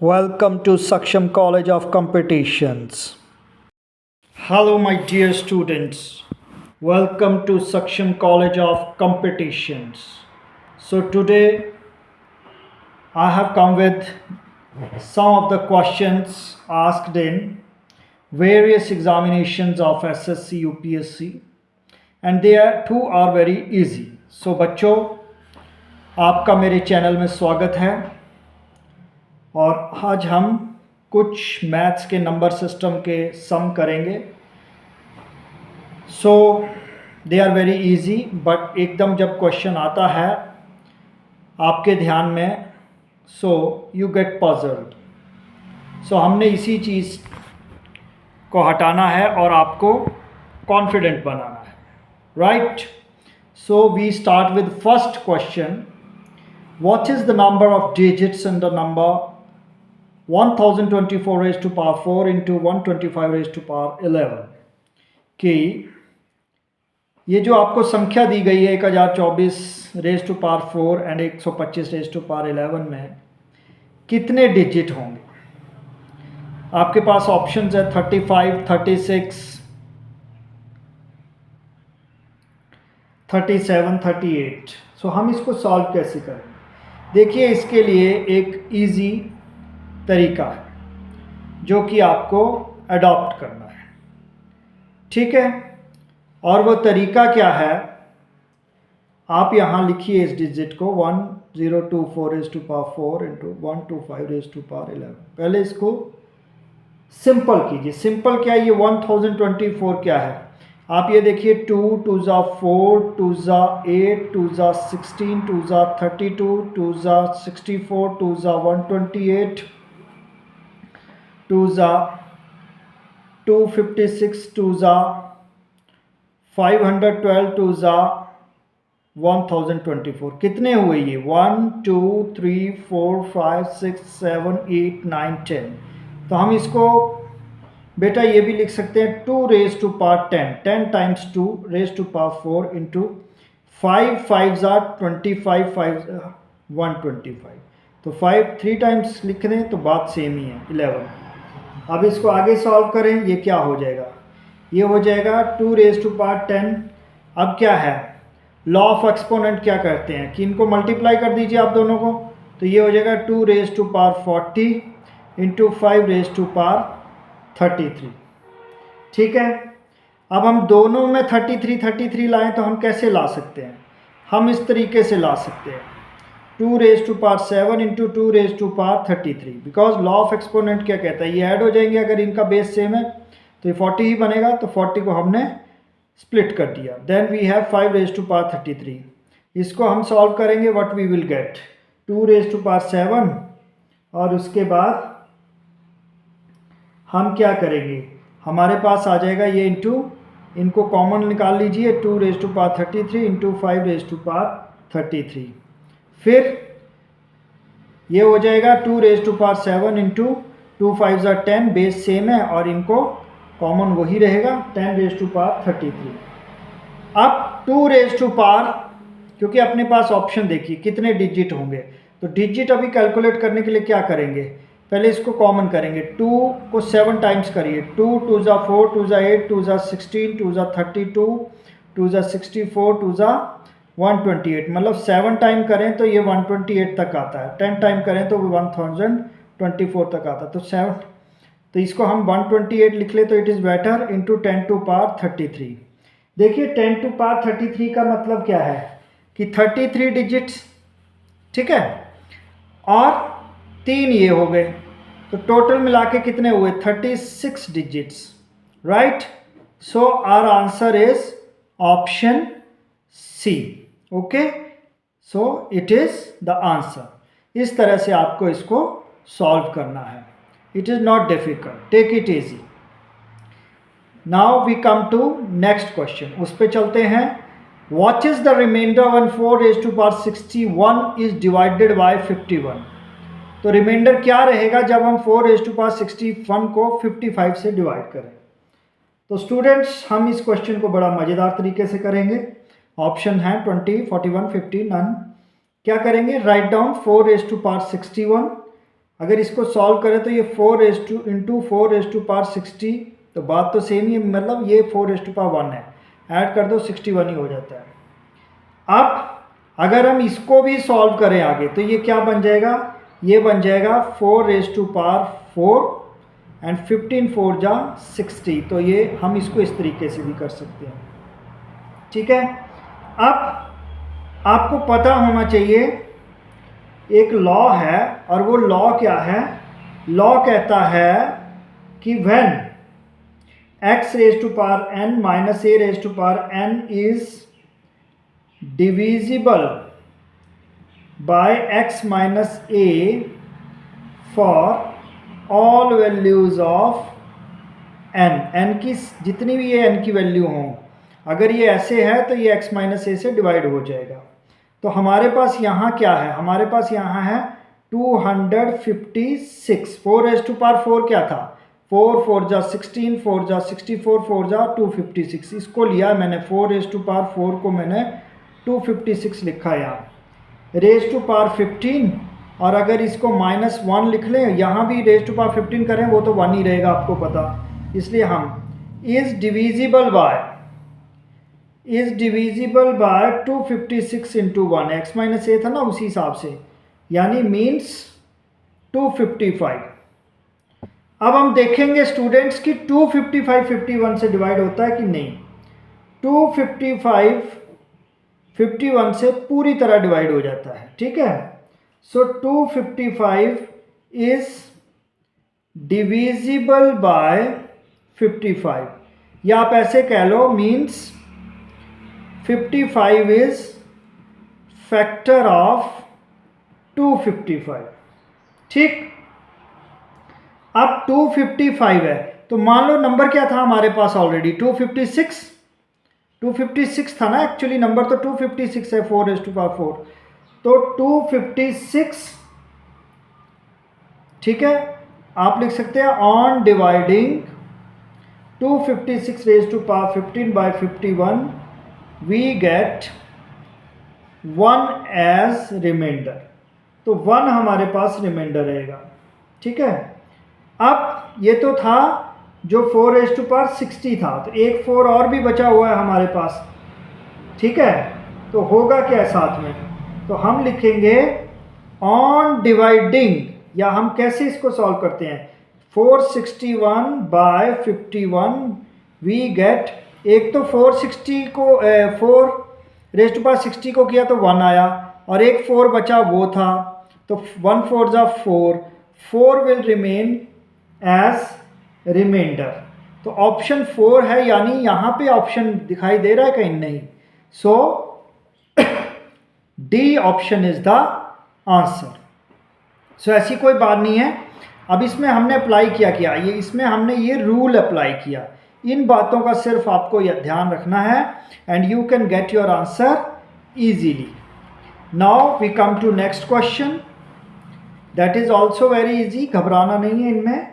Welcome to Saksham College of Competitions. Hello, my dear students. Welcome to Saksham College of Competitions. So, today I have come with some of the questions asked in various examinations of SSC, UPSC, and they are very easy. So, बच्चों आपका मेरे channel में स्वागत है और आज हम कुछ मैथ्स के नंबर सिस्टम के सम करेंगे. So they are very easy, but एकदम जब क्वेश्चन आता है आपके ध्यान में, so you get puzzled. So हमने इसी चीज़ को हटाना है और आपको कॉन्फिडेंट बनाना है, right? So we start with first question. What is the number of digits in the number 1024 raised to power 4 into 125 raised to power 11? कि ये जो आपको संख्या दी गई है 1024 raise to power 4 and 125 raise to power 11 में कितने डिजिट होंगे? आपके पास ऑप्शंस है 35, 36, 37, 38. सो हम इसको सॉल्व कैसे करें? देखिए, इसके लिए एक इजी तरीका है जो कि आपको अडॉप्ट करना है, ठीक है? और वो तरीका क्या है? आप यहाँ लिखिए इस डिजिट को 1024 raise to power 4 into 125 raise to power 11. पहले इसको सिंपल कीजिए. सिंपल क्या है? ये 1024 क्या है? आप ये देखिए 2 2 ज़ा 4 2 ज़ा 8 2 ज़ा 16 2 ज़ा 32 2 ज़ा 64 2 ज़ा 128 2 ज़ा 256 2 ज़ा 512 2 ज़ा 1024. कितने हुए ये? 1 2 3 4 5 6 7 8 9 10. तो हम इसको बेटा ये भी लिख सकते हैं 2 raise to power 10. 10 times 2 raise to power 4 into 5 5 ज़ा 25 5 125. तो 5 3 टाइम्स लिख दें तो बात सेम ही है, 11. अब इसको आगे सॉल्व करें. ये क्या हो जाएगा? ये हो जाएगा 2 रेज टू पावर 10. अब क्या है? लॉ ऑफ एक्सपोनेंट क्या करते हैं कि इनको मल्टीप्लाई कर दीजिए आप दोनों को. तो ये हो जाएगा 2 raise to power 40 into 5 raise to power 33. ठीक है. अब हम दोनों में 33 लाएं तो हम कैसे ला सकते हैं? हम इस तरीके से ला सकते हैं 2 raise to power 7 into 2 raise to power 33. Because law of exponent क्या कहता है? ये ऐड हो जाएंगे. अगर इनका बेस सेम है तो ये 40 ही बनेगा. तो 40 को हमने स्प्लिट कर दिया. Then we have 5 raise to power 33. इसको हम सॉल्व करेंगे. What we will get? 2 raise to power 7 और उसके बाद हम क्या करेंगे? हमारे पास आ जाएगा ये इंटू, इनको कॉमन निकाल लीजिए. 2 raise to power 33 into 5 raise to power 33. फिर ये हो जाएगा 2 रेज टू पावर 7 इंटू 2 5 ज़ा 10. बेस सेम है और इनको कॉमन वही रहेगा 10 रेज टू पावर 33. अब 2 रेज टू पावर, क्योंकि अपने पास ऑप्शन देखिए कितने डिजिट होंगे, तो डिजिट अभी कैलकुलेट करने के लिए क्या करेंगे? पहले इसको कॉमन करेंगे. 2 को 7 टाइम्स करिए. 2 2 ज़ा 4 2 ज़ा 8 2 ज़ा 16 2 ज़ा 32 2 ज़ा 64 2 ज़ा 128. मतलब 7 टाइम करें तो ये 128 तक आता है. 10 टाइम करें तो 1024 तक आता है. तो 7, तो इसको हम 128 लिख ले तो it is better into 10 to power 33. देखिए 10 टू पावर 33 का मतलब क्या है कि 33 डिजिट्स, ठीक है, और 3 ये हो गए. तो टोटल मिला के कितने हुए? 36 digits, right? So our answer is option C. Okay, so it is the answer. इस तरह से आपको इसको सॉल्व करना है. It is not difficult. Take it easy. Now we come to next question. उस पर चलते हैं. What is the remainder when 4 raise to power 61 is divided by 51? तो रिमाइंडर क्या रहेगा जब हम 4 रेज टू पावर 61 को 55 से डिवाइड करें? तो स्टूडेंट्स, हम इस क्वेश्चन को बड़ा मज़ेदार तरीके से करेंगे. ऑप्शन है 20, 41, 50, नन. क्या करेंगे? Write down 4 raise to power 61 अगर इसको सॉल्व करें तो ये 4 इंटू 4⁻60, तो बात तो सेम ही, मतलब ये 4⁻1 है, ऐड कर दो 61 ही हो जाता है। अब अगर हम इसको भी सॉल्व करें आगे तो ये क्या बन जाएगा, ये बन जाएगा 4⁻4 एंड 15 4 जा 60। तो ये हम इसको इस तरीके से भी कर सकते हैं, ठीक है। अब आपको पता होना चाहिए एक लॉ है, और वो लॉ क्या है, लॉ कहता है कि when x⁻n minus a⁻n is divisible by x minus a for all values of n की जितनी भी ये n की वैल्यू हों, अगर ये ऐसे है तो ये x माइनस a से डिवाइड हो जाएगा। तो हमारे पास यहाँ क्या है, हमारे पास यहाँ है 256। 4⁻4 क्या था, 4 4 जा 16, 4 जा 64, 4 जा 256। इसको लिया मैंने 4⁻4 को मैंने 256 लिखा यहाँ, raised-15, और अगर इसको -1 लिख लें, यहाँ भी raised-15 करें वो तो 1 ही रहेगा, आपको पता। इसलिए हम is divisible by 256 into 1, x minus A था ना, उसी हिसाब से, यानी मीन्स 255। अब हम देखेंगे स्टूडेंट्स कि 255 51 से डिवाइड होता है कि नहीं। 255 51 से पूरी तरह डिवाइड हो जाता है, ठीक है। सो 255 इज डिविजिबल बाय 55, या आप ऐसे कह लो, मीन्स 55 इज फैक्टर ऑफ 255, ठीक। अब 255 है तो मान लो नंबर क्या था हमारे पास ऑलरेडी, 256 था ना, एक्चुअली नंबर तो 256 है 4⁻4, तो 256, ठीक है। आप लिख सकते हैं on dividing 256⁻15 by 51 we get 1 as remainder, तो 1 हमारे पास रिमाइंडर रहेगा, ठीक है। अब ये तो था जो 4⁻60 था, तो एक 4 और भी बचा हुआ है हमारे पास, ठीक है। तो होगा क्या साथ में, तो हम लिखेंगे ऑन डिवाइडिंग, या हम कैसे इसको सॉल्व करते हैं, 461 बाय 51 वी गेट, एक तो 460 को 4⁻60 को किया तो 1 आया, और एक 4 बचा वो था, तो 1 4 जा 4 विल रिमेन एज रिमाइंडर। तो ऑप्शन 4 है, यानी यहाँ पे ऑप्शन दिखाई दे रहा है कहीं, नहीं। So D option is the answer. So ऐसी कोई बात नहीं है। अब इसमें हमने अप्लाई किया ये, इसमें हमने ये रूल अप्लाई किया, इन बातों का सिर्फ आपको यह ध्यान रखना है, and you can get your answer easily. Now we come to next question, that is also very easy, घबराना नहीं है इनमें,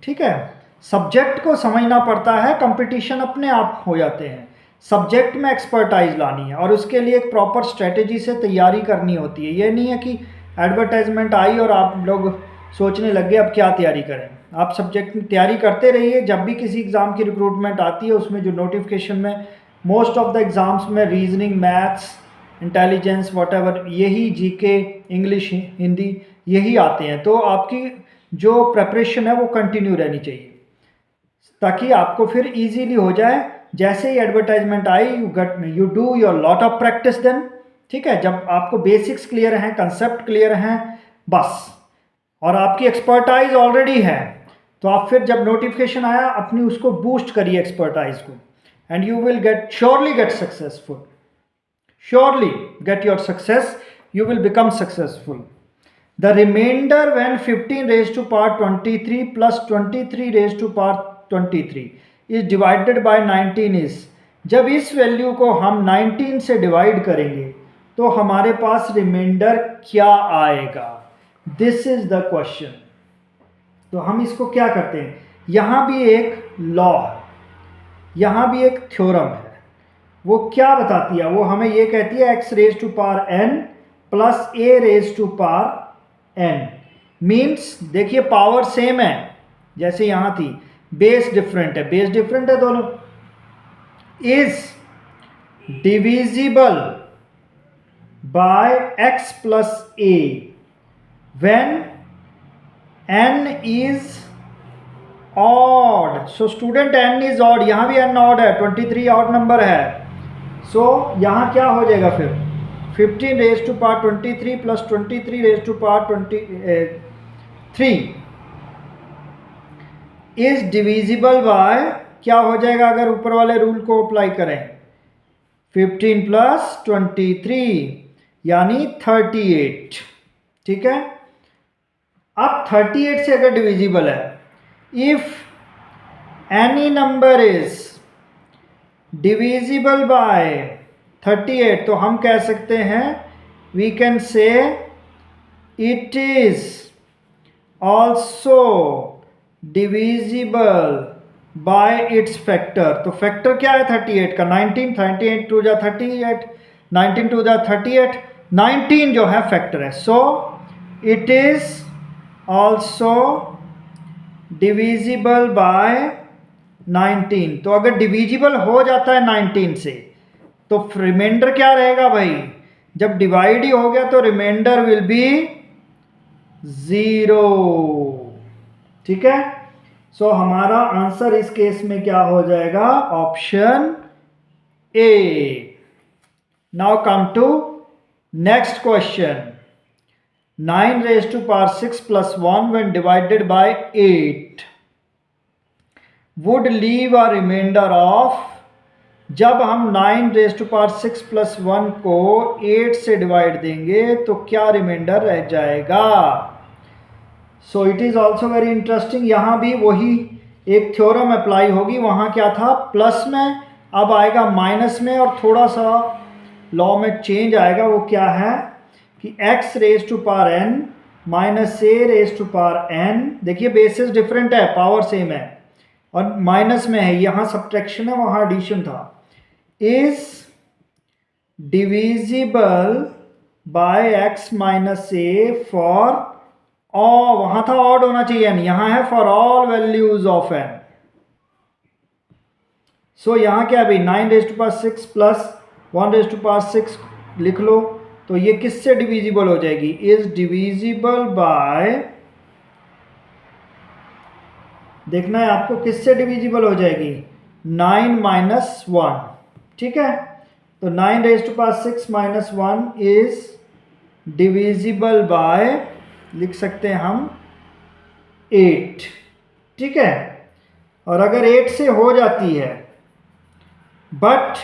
ठीक है। सब्जेक्ट को समझना पड़ता है, कंपटीशन अपने आप हो जाते हैं। सब्जेक्ट में एक्सपर्टाइज लानी है, और उसके लिए एक प्रॉपर स्ट्रेटेजी से तैयारी करनी होती है। ये नहीं है कि एडवर्टाइजमेंट आई और आप लोग सोचने लग गए अब क्या तैयारी करें। आप सब्जेक्ट में तैयारी करते रहिए, जब भी किसी एग्ज़ाम की रिक्रूटमेंट आती है उसमें जो नोटिफिकेशन में मोस्ट ऑफ द एग्ज़ाम्स में रीजनिंग, मैथ्स, इंटेलिजेंस, व्हाटएवर, यही जीके, इंग्लिश, हिंदी, यही आते हैं। तो आपकी जो प्रेपरेशन है वो कंटिन्यू रहनी चाहिए, ताकि आपको फिर इजीली हो जाए। जैसे ही एडवर्टाइजमेंट आई you do your lot of practice then, ठीक है। जब आपको बेसिक्स क्लियर हैं, कंसेप्ट क्लियर हैं, बस, और आपकी एक्सपर्टाइज ऑलरेडी है, तो आप फिर जब नोटिफिकेशन आया अपनी उसको बूस्ट करिए एक्सपर्टाइज को, and you will get surely get successful, surely get your success, you will become successful. The remainder when 15 raised to power 23 plus 23 raised to power 23 is divided by 19 is, जब इस value को हम 19 से divide करेंगे तो हमारे पास reminder क्या आएगा, दिस इज द क्वेश्चन। तो हम इसको क्या करते हैं, यहाँ भी एक लॉ है, यहाँ भी एक थ्योरम है, वो क्या बताती है, वो हमें ये कहती है x raise to power n plus a raise to power n, means देखिए पावर सेम है जैसे यहाँ थी, बेस डिफरेंट है, बेस डिफरेंट है दोनों। Is divisible by x plus a when n is odd। So student n is odd, यहाँ भी n ऑड है, 23 ऑड नंबर है। सो यहाँ क्या हो जाएगा फिर 15 raise to power 23 plus 23 raise to power 23 is divisible by, क्या हो जाएगा अगर ऊपर वाले रूल को अप्लाई करें, 15 प्लस 23 यानी 38। ठीक है, अब 38 से अगर डिविजिबल है, if any number is divisible by 38 तो हम कह सकते हैं we can say it is also divisible by its factor. तो फैक्टर क्या है 38 का, 19, 38 टू जा 38, 19 टू जा 38, 19 जो है फैक्टर है। सो it is also divisible bye 19। तो अगर डिविजिबल हो जाता है 19 से तो रिमाइंडर क्या रहेगा भाई, जब डिवाइड ही हो गया तो रिमाइंडर विल बी 0। ठीक है, सो हमारा आंसर इस केस में क्या हो जाएगा, option A. Now come to next question. 9 raise to power 6 plus 1 when divided by 8 would leave a remainder of। जब हम 9 रेज टू पावर 6 प्लस 1 को 8 से डिवाइड देंगे तो क्या रिमाइंडर रह जाएगा। So it is also very interesting. यहाँ भी वही एक थ्योरम अप्लाई होगी, वहाँ क्या था प्लस में, अब आएगा माइनस में, और थोड़ा सा लॉ में चेंज आएगा। वो क्या है कि x raise to power n minus a raise to power n, देखिए बेसिस डिफरेंट है, पावर सेम है और माइनस में है, यहाँ सब्ट्रैक्शन है वहाँ एडिशन था, is divisible by x minus a for all, वहाँ था ऑड होना चाहिए n, यहाँ है for all values of n। So यहाँ क्या भी 9 raise to power 6 plus 1 raise to power 6 लिख लो, तो ये किससे डिविजिबल हो जाएगी, इज डिविजिबल बाय, देखना है आपको किससे डिविजिबल हो जाएगी, 9 माइनस 1। ठीक है, तो 9 raise to power 6 minus 1 is divisible by, लिख सकते हैं हम 8। ठीक है, और अगर 8 से हो जाती है बट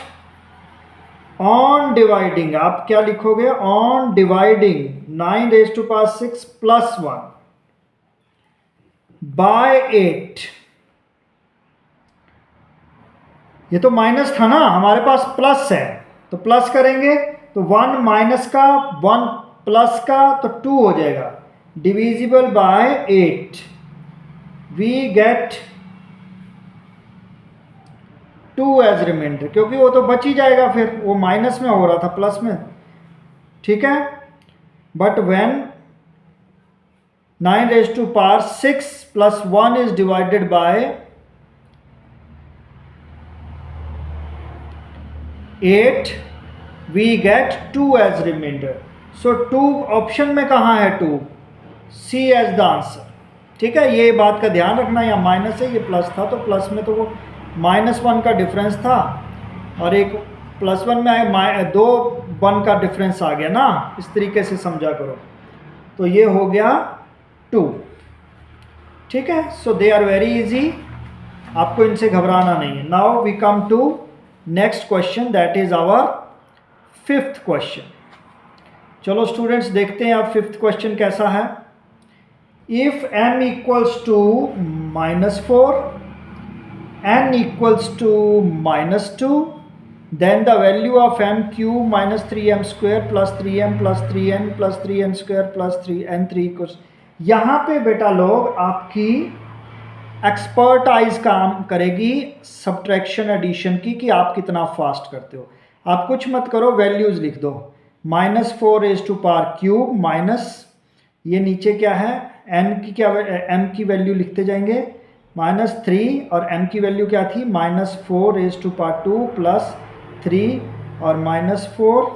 ऑन डिवाइडिंग, आप क्या लिखोगे, on dividing 9 raise to power 6 plus 1 by 8, ये तो माइनस था ना, हमारे पास प्लस है तो प्लस करेंगे तो 1 माइनस का 1 प्लस का तो 2 हो जाएगा, divisible by 8 we get 2 as remainder, क्योंकि वो तो बच ही जाएगा, फिर वो माइनस में हो रहा था प्लस में। ठीक है, but when 9 raise to power 6 plus 1 is divided by 8 we get 2 as remainder. So 2 option में कहाँ है 2, सी एज द आंसर। ठीक है, ये बात का ध्यान रखना, या माइनस है ये प्लस था, तो प्लस में तो वो -1 का डिफरेंस था और एक +1 में आए 2 1 का डिफरेंस आ गया ना, इस तरीके से समझा करो। तो ये हो गया 2। ठीक है, so they are very easy, आपको इनसे घबराना नहीं है। Now we come to next question, that is our 5th question. चलो स्टूडेंट्स देखते हैं अब 5th क्वेश्चन कैसा है। If m equals to -4 n equals to -2 then the value of m cube minus 3m square plus 3m plus 3n plus 3n square plus 3n3 equals। यहाँ पे बेटा लोग आपकी एक्सपर्टाइज काम करेगी सब्ट्रैक्शन एडिशन की, कि आप कितना फास्ट करते हो। आप कुछ मत करो, वैल्यूज लिख दो, -4 raise to power cube minus, ये नीचे क्या है n की क्या m की वैल्यू लिखते जाएंगे -3 और m की वैल्यू क्या थी -4⁻² प्लस 3 और -4।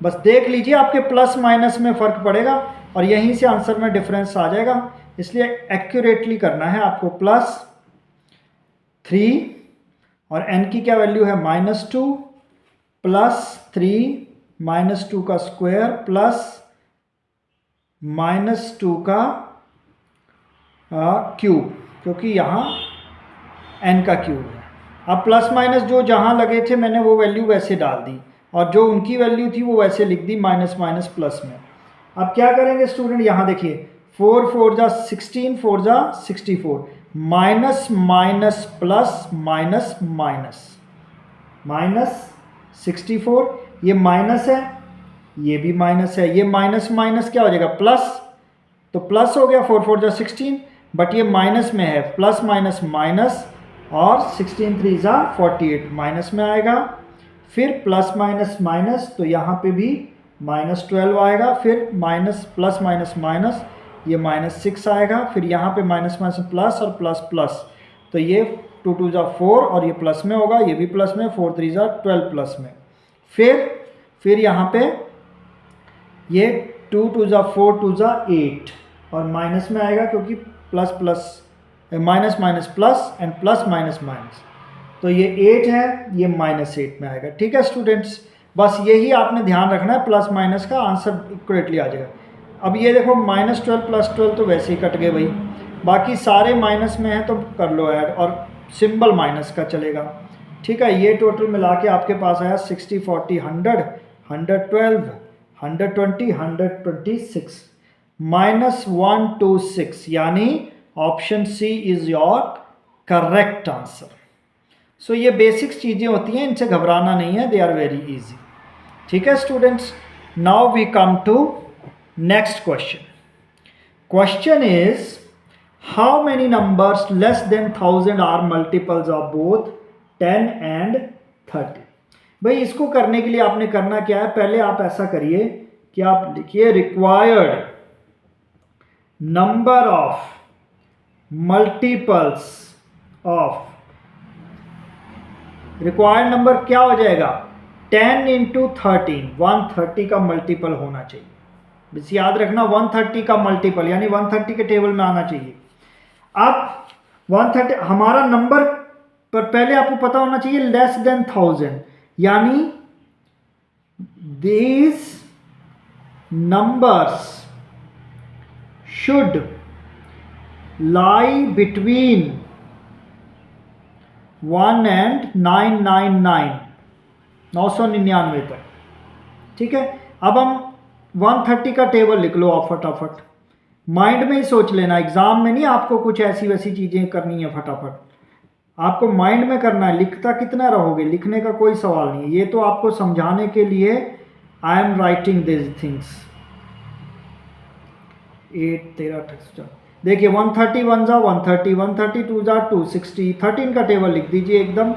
बस देख लीजिए आपके प्लस माइनस में फ़र्क पड़ेगा और यहीं से आंसर में डिफरेंस आ जाएगा, इसलिए एक्यूरेटली करना है आपको। +3 और n की क्या वैल्यू है -2 प्लस 3 -2 का स्क्वायर प्लस -2 का क्यूब, क्योंकि यहाँ n का क्यूब है। अब प्लस माइनस जो जहाँ लगे थे मैंने वो वैल्यू वैसे डाल दी और जो उनकी वैल्यू थी वो वैसे लिख दी माइनस माइनस प्लस में। अब क्या करेंगे स्टूडेंट, यहाँ देखिए 4 4 जा 16 4 जा 64, minus minus plus minus minus -64, ये माइनस है ये भी माइनस है, ये माइनस माइनस क्या हो जाएगा प्लस, तो प्लस हो गया 4 4 जा 16, बट ये माइनस में है, प्लस माइनस माइनस और 16 3 जा 48 माइनस में आएगा। फिर प्लस माइनस माइनस तो यहाँ पे भी -12 आएगा, फिर माइनस प्लस माइनस माइनस ये -6 आएगा, फिर यहाँ पे माइनस माइनस प्लस और प्लस प्लस, तो ये 2 2 जा 4 और ये प्लस में होगा, ये भी प्लस में, 4 3 जा 12 प्लस में। फिर यहाँ पे ये 2 2 जा 4 2 जा 8 और माइनस में आएगा क्योंकि plus plus minus minus plus and plus minus minus, तो ये 8 है, ये -8 में आएगा। ठीक है स्टूडेंट्स, बस यही आपने ध्यान रखना है, प्लस माइनस का आंसर इक्वलेटली आ जाएगा। अब ये देखो -12 प्लस 12 तो वैसे ही कट गए भाई, बाकी सारे माइनस में हैं तो कर लो ऐड और सिंबल माइनस का चलेगा। ठीक है, ये टोटल मिला के आपके पास आया 60 40 100 112 120 126 -126, यानी option C is your correct answer. So ये बेसिक्स चीज़ें होती हैं, इनसे घबराना नहीं है, दे आर वेरी इजी। ठीक है students, now we come to next question. Question is how many numbers less than 1000 are multiples of both 10 and 30। भाई इसको करने के लिए आपने करना क्या है, pहले आप ऐसा करिए कि आप लिखिए required number of multiples of, required number क्या हो जाएगा 10 × 13, 130 का मल्टीपल होना चाहिए। बस याद रखना 130 का मल्टीपल यानी 130 के टेबल में आना चाहिए। अब 130 हमारा नंबर पर पहले आपको पता होना चाहिए लेस देन 1000, यानी these numbers should lie between 1 and 999 999 तक। ठीक है, अब हम 130 का टेबल लिख लो आप फटाफट, माइंड में ही सोच लेना, एग्जाम में नहीं आपको कुछ ऐसी वैसी चीज़ें करनी है, फटाफट आपको माइंड में करना है। लिखता कितना रहोगे, लिखने का कोई सवाल नहीं है, ये तो आपको समझाने के लिए I am writing this things. 8 13 28, देखिए 131 जा 130, 132 जा 260, 13 का टेबल लिख दीजिए, एकदम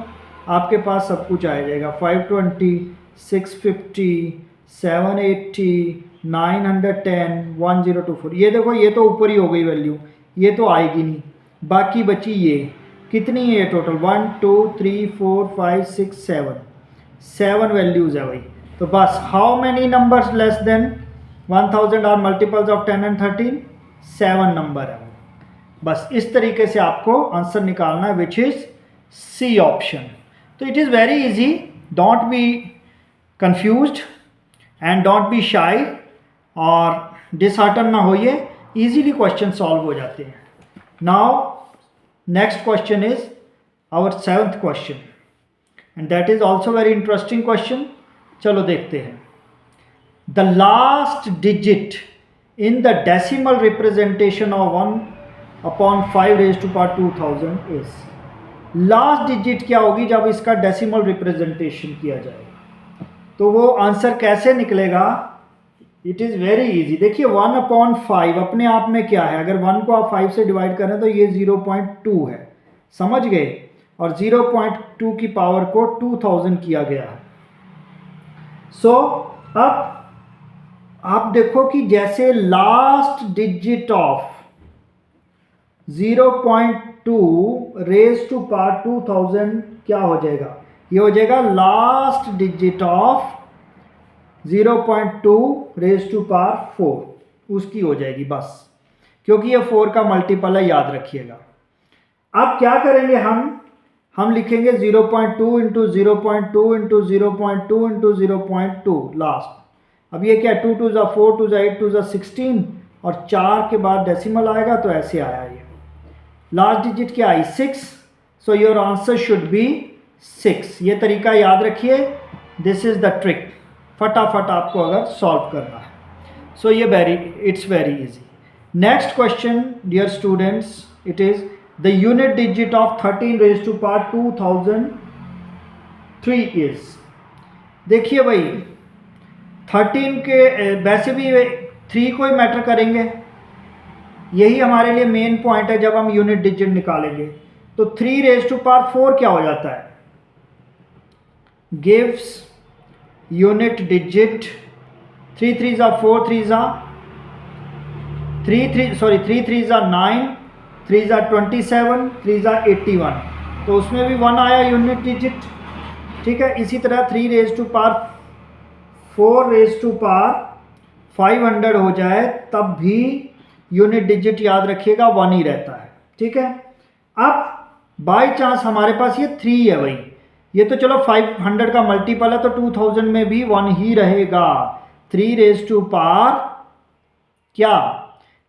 आपके पास सब कुछ आ जाएगा। 520 650 780 910 1024, ये देखो ये तो ऊपर ही हो गई वैल्यू, ये तो आएगी नहीं, बाकी बची ये कितनी है टोटल 1 2 3 4 5 6 7 वैल्यूज़ है भाई। तो बस how many numbers less than 1000 are multiples of 10 and 13, 7 number है। बस इस तरीके से आपको आंसर निकालना है, विच इज़ सी ऑप्शन। तो it is very easy, don't be confused and don't be shy और डिसहार्टन ना होइए, इजीली क्वेश्चन सॉल्व हो जाते हैं। Now next question is our 7th question and that is also very interesting question। चलो देखते हैं। The last digit in the decimal representation of 1/5⁻2000 is, last digit क्या होगी जब इसका डेसिमल रिप्रेजेंटेशन किया जाएगा, तो वो आंसर कैसे निकलेगा। इट इज़ वेरी इजी, देखिए 1/5 अपने आप में क्या है, अगर 1 को आप 5 से डिवाइड करें तो ये 0.2 है, समझ गए, और 0.2 की पावर को 2000 किया गया है। सो अब आप देखो कि जैसे last digit of 0.2 raise to power 2000 क्या हो जाएगा, ये हो जाएगा last digit of 0.2 raise to power 4, उसकी हो जाएगी बस, क्योंकि ये 4 का मल्टीपल है, याद रखिएगा। अब क्या करेंगे हम लिखेंगे 0.2 इंटू 0.2 इंटू 0.2 इंटू 0.2 लास्ट। अब ये क्या, 2 2 ज़ा 4 2 ज़ा 8 2 ज़ा 16 और 4 के बाद डेसिमल आएगा, तो ऐसे आया ये लास्ट डिजिट क्या आई 6। So your answer should be 6। ये तरीका याद रखिए, दिस इज द ट्रिक, फटाफट आपको अगर सॉल्व करना है। सो ये it's very easy. Next question dear students, it is the unit digit of 13 raise to power 2003 is. देखिए भाई 13 के वैसे भी 3 को ही मैटर करेंगे, यही हमारे लिए मेन पॉइंट है जब हम यूनिट डिजिट निकालेंगे। तो 3 रेज टू पावर 4 क्या हो जाता है, गिव्स यूनिट डिजिट 3 3 ज़ा 4 3 ज़ा 3 3 ज़ा 9 3 ज़ा 27 3 ज़ा 81, तो उसमें भी 1 आया यूनिट डिजिट। ठीक है, इसी तरह 3 raise to power 4 raise to power 500 हो जाए तब भी यूनिट डिजिट याद रखिएगा 1 ही रहता है। ठीक है, अब बाय चांस हमारे पास ये 3 है भाई, ये तो चलो 500 का मल्टीपल है तो 2000 में भी 1 ही रहेगा। 3 रेज टू पावर क्या,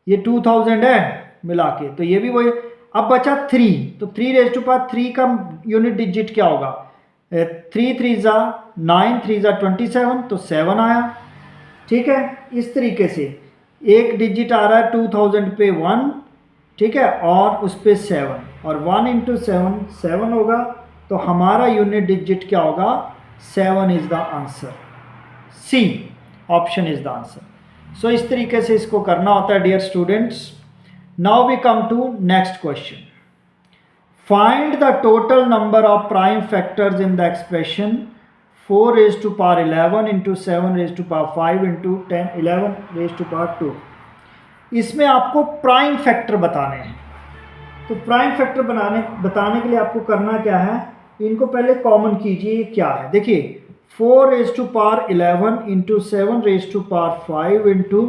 ये 2000 है मिला के, तो ये भी वही। अब बचा 3, तो 3 रेज टू पावर 3 का यूनिट डिजिट क्या होगा, 3 3 ज़ा 9 3 ज़ा 27, तो 7 आया। ठीक है, इस तरीके से एक डिजिट आ रहा है 2000 पे 1, ठीक है, और उस पे 7, और 1 इंटू 7 7 होगा, तो हमारा यूनिट डिजिट क्या होगा, 7 is the answer. C option is the answer. So इस तरीके से इसको करना होता है dear students. Now we come to next question. Find the total number of prime factors in the expression 4 raise to power 11 into 7 raise to power 5 into 10 11 raise to power 2। इसमें आपको prime factor बताने हैं। तो prime factor बताने के लिए आपको करना क्या है, इनको पहले कॉमन कीजिए। ये क्या है, देखिए 4 raise to power 11 into 7 raise to power 5 into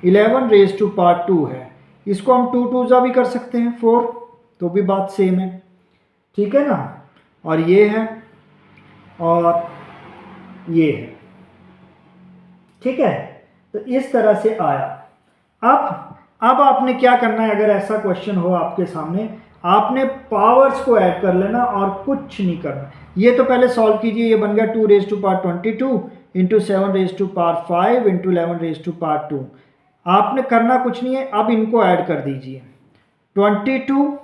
11 raise to power 2 है। इसको हम 2 2 ज़ा भी कर सकते हैं 4, तो भी बात सेम है। ठीक है ना, और ये है और ये है। ठीक है, तो इस तरह से आया। अब आपने क्या करना है, अगर ऐसा क्वेश्चन हो आपके सामने, आपने पावर्स को ऐड कर लेना और कुछ नहीं करना। ये तो पहले सॉल्व कीजिए, ये बन गया 2 raise to power 22 into 7 raise to power 5 into 11 raise to power 2। आपने करना कुछ नहीं है, अब इनको ऐड कर दीजिए। 22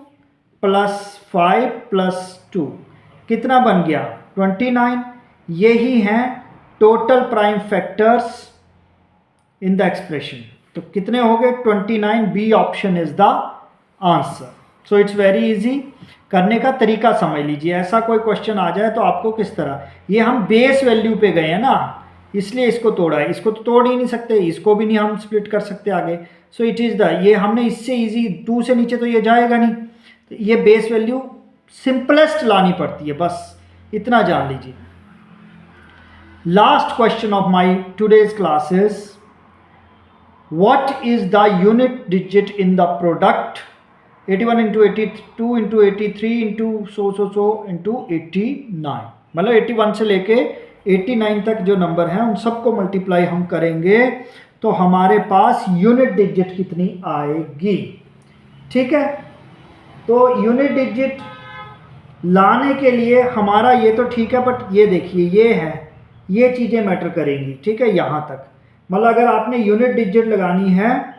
प्लस 5 प्लस 2 कितना बन गया, 29। यही हैं total prime factors in the expression. तो कितने हो गए, 29। B option is the answer. So it's very easy. करने का तरीका समझ लीजिए, ऐसा कोई क्वेश्चन आ जाए तो आपको किस तरह, ये हम बेस वैल्यू पे गए हैं ना, इसलिए इसको तोड़ा है। इसको तो तोड़ ही नहीं सकते, इसको भी नहीं हम स्प्लिट कर सकते आगे। सो इट इज़ द, ये हमने इससे इजी 2 से नीचे तो ये जाएगा नहीं, तो ये बेस वैल्यू सिंपलेस्ट लानी पड़ती है, बस इतना जान लीजिए। Last question of my today's class is what is the unit digit in the product 81 into 82 into 83 into so into 89। मतलब 81 से लेके 89 तक जो नंबर हैं उन सबको मल्टीप्लाई हम करेंगे तो हमारे पास यूनिट डिजिट कितनी आएगी। ठीक है, तो यूनिट डिजिट लाने के लिए हमारा ये तो ठीक है, बट ये देखिए ये है, ये चीज़ें मैटर करेंगी। ठीक है, यहाँ तक मतलब अगर आपने यूनिट डिजिट लगानी है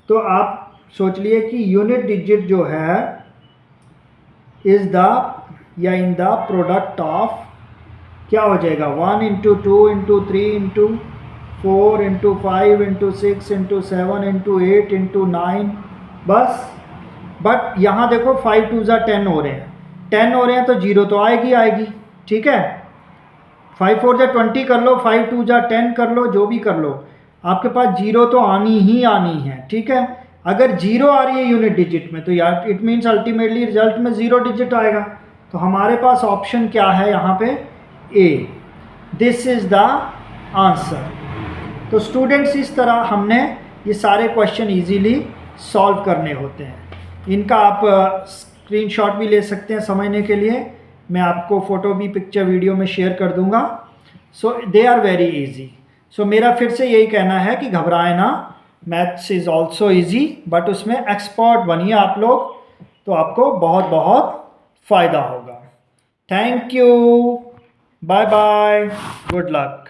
तो आप सोच लिए कि यूनिट डिजिट जो है इज द या इन द प्रोडक्ट ऑफ क्या हो जाएगा, 1 into 2 into 3 into 4 into 5 into 6 into 7 into 8 into 9 बस। बट यहाँ देखो 5 2 ज़ा 10 हो रहे हैं, 10 हो रहे हैं तो 0 तो आएगी। ठीक है, 5 4 ज़ा 20 कर लो, 5 2 ज़ा 10 कर लो, जो भी कर लो, आपके पास 0 तो आनी ही आनी है। ठीक है, अगर 0 आ रही है यूनिट डिजिट में तो यार इट मीन्स अल्टीमेटली रिजल्ट में 0 डिजिट आएगा। तो हमारे पास ऑप्शन क्या है यहाँ पे, ए, दिस इज़ द आंसर। तो स्टूडेंट्स इस तरह हमने ये सारे क्वेश्चन इजीली सॉल्व करने होते हैं। इनका आप स्क्रीनशॉट भी ले सकते हैं समझने के लिए, मैं आपको फ़ोटो भी पिक्चर वीडियो में शेयर कर दूंगा। So they are very easy. सो मेरा फिर से यही कहना है कि घबराएं ना, maths is also easy, but उसमें एक्सपर्ट बनिए आप लोग, तो आपको बहुत बहुत फ़ायदा होगा। Thank you, bye bye, good luck.